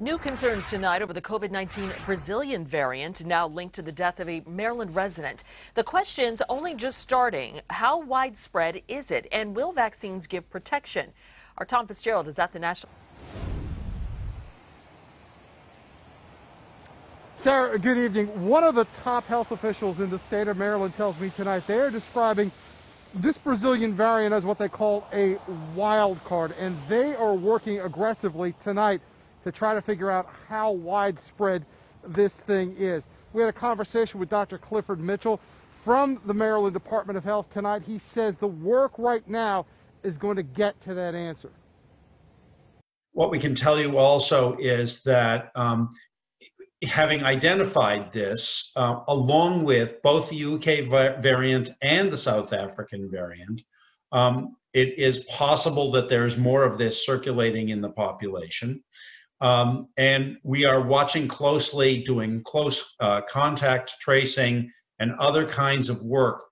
New concerns tonight over the COVID-19 Brazilian variant, now linked to the death of a Maryland resident. The question's only just starting. How widespread is it, and will vaccines give protection? Our Tom Fitzgerald is at the National. Sarah, good evening. One of the top health officials in the state of Maryland tells me tonight they are describing this Brazilian variant as what they call a wild card, and they are working aggressively tonight to try to figure out how widespread this thing is. We had a conversation with Dr. Clifford Mitchell from the Maryland Department of Health tonight. He says the work right now is going to get to that answer. What we can tell you also is that having identified this, along with both the UK variant and the South African variant, it is possible that there's more of this circulating in the population. And we are watching closely, doing close contact tracing and other kinds of work.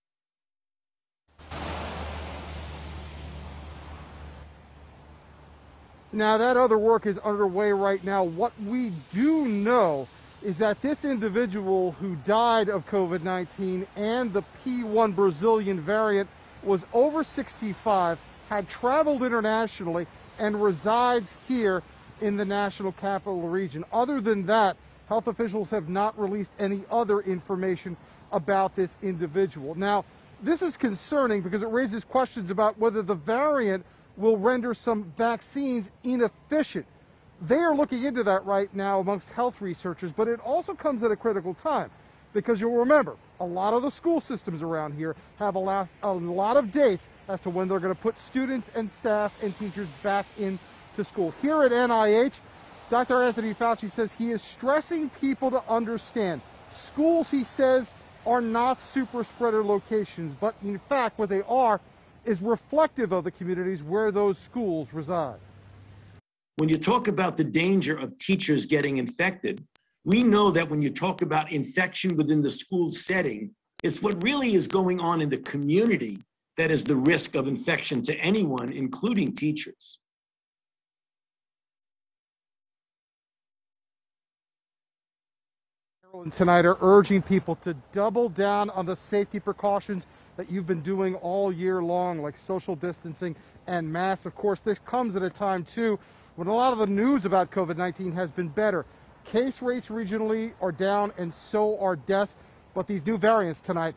Now, that other work is underway right now. What we do know is that this individual who died of COVID-19 and the P1 Brazilian variant was over 65, had traveled internationally, and resides here in the National Capital Region. Other than that, health officials have not released any other information about this individual. Now, this is concerning because it raises questions about whether the variant will render some vaccines inefficient. They are looking into that right now amongst health researchers, but it also comes at a critical time because you'll remember a lot of the school systems around here have a lot of dates as to when they're going to put students and staff and teachers back into school. Here at NIH, Dr. Anthony Fauci says he is stressing people to understand schools, he says, are not super spreader locations, but in fact what they are is reflective of the communities where those schools reside. When you talk about the danger of teachers getting infected, we know that when you talk about infection within the school setting, it's what really is going on in the community that is the risk of infection to anyone, including teachers. Tonight are urging people to double down on the safety precautions that you've been doing all year long, like social distancing and masks. Of course, this comes at a time, too, when a lot of the news about COVID-19 has been better. Case rates regionally are down, and so are deaths, but these new variants tonight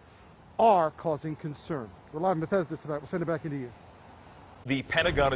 are causing concern. We're live in Bethesda tonight. We'll send it back into you. The Pentagon is